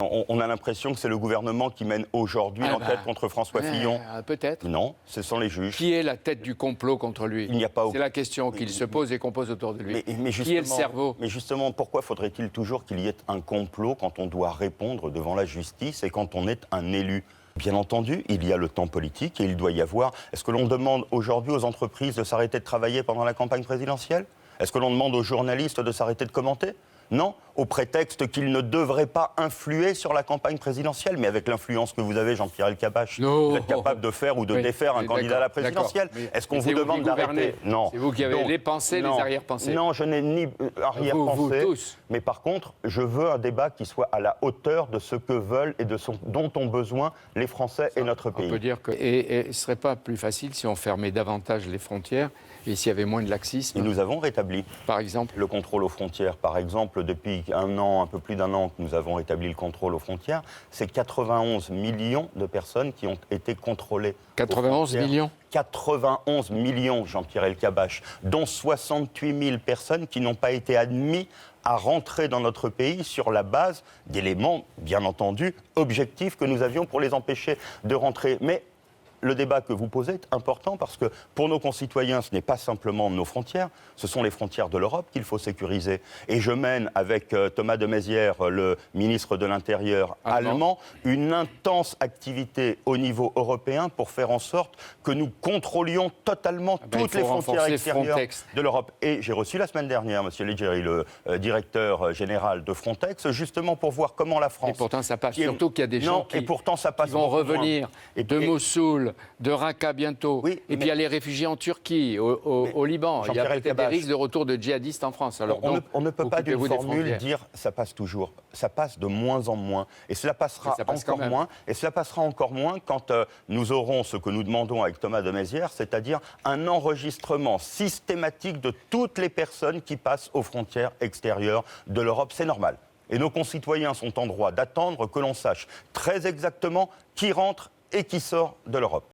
On a l'impression que c'est le gouvernement qui mène aujourd'hui l'enquête contre François Fillon. Peut-être. Non, ce sont les juges. Qui est la tête du complot contre lui? Il n'y a pas. C'est la question qu'il se pose et qu'on pose autour de lui. Qui est le cerveau? Mais justement, pourquoi faudrait-il toujours qu'il y ait un complot quand on doit répondre devant la justice et quand on est un élu? Bien entendu, il y a le temps politique et il doit y avoir... Est-ce que l'on demande aujourd'hui aux entreprises de s'arrêter de travailler pendant la campagne présidentielle? Est-ce que l'on demande aux journalistes de s'arrêter de commenter? Non, au prétexte qu'ils ne devraient pas influer sur la campagne présidentielle. Mais avec l'influence que vous avez, Jean-Pierre Elkabbach, vous êtes capable de faire ou de défaire un candidat à la présidentielle. Est-ce qu'on vous demande d'arrêter? Non. C'est vous qui avez les pensées, les arrière-pensées. Non, je n'ai ni arrière-pensée. Mais par contre, je veux un débat qui soit à la hauteur de ce que veulent et dont ont besoin les Français et notre pays. On peut dire que... Et ce ne serait pas plus facile si on fermait davantage les frontières et s'il y avait moins de laxisme? Et nous avons rétabli, par exemple, le contrôle aux frontières. Par exemple, depuis un peu plus d'un an que nous avons rétabli le contrôle aux frontières, c'est 91 millions de personnes qui ont été contrôlées. 91 millions 91 millions, Jean-Pierre Elkabbach, dont 68 000 personnes qui n'ont pas été admises à rentrer dans notre pays sur la base d'éléments, bien entendu, objectifs que nous avions pour les empêcher de rentrer. Mais le débat que vous posez est important parce que pour nos concitoyens, ce n'est pas simplement nos frontières, ce sont les frontières de l'Europe qu'il faut sécuriser. Et je mène avec Thomas de Maizière, le ministre de l'Intérieur allemand, une intense activité au niveau européen pour faire en sorte que nous contrôlions totalement toutes les frontières extérieures de l'Europe. Et j'ai reçu la semaine dernière, M. Leggeri, le directeur général de Frontex, justement pour voir comment la France... Et pourtant ça passe, surtout qu'il y a des gens qui vont revenir de Mossoul, de Raqqa bientôt, oui, et puis il y a les réfugiés en Turquie, au Liban. Il y a peut-être des risques de retour de djihadistes en France. Alors, on ne peut pas d'une formule dire ça passe toujours. Ça passe de moins en moins. Et cela passera encore moins. Et cela passera encore moins quand nous aurons ce que nous demandons avec Thomas de Maizière, c'est-à-dire un enregistrement systématique de toutes les personnes qui passent aux frontières extérieures de l'Europe. C'est normal. Et nos concitoyens sont en droit d'attendre que l'on sache très exactement qui rentre et qui sort de l'Europe.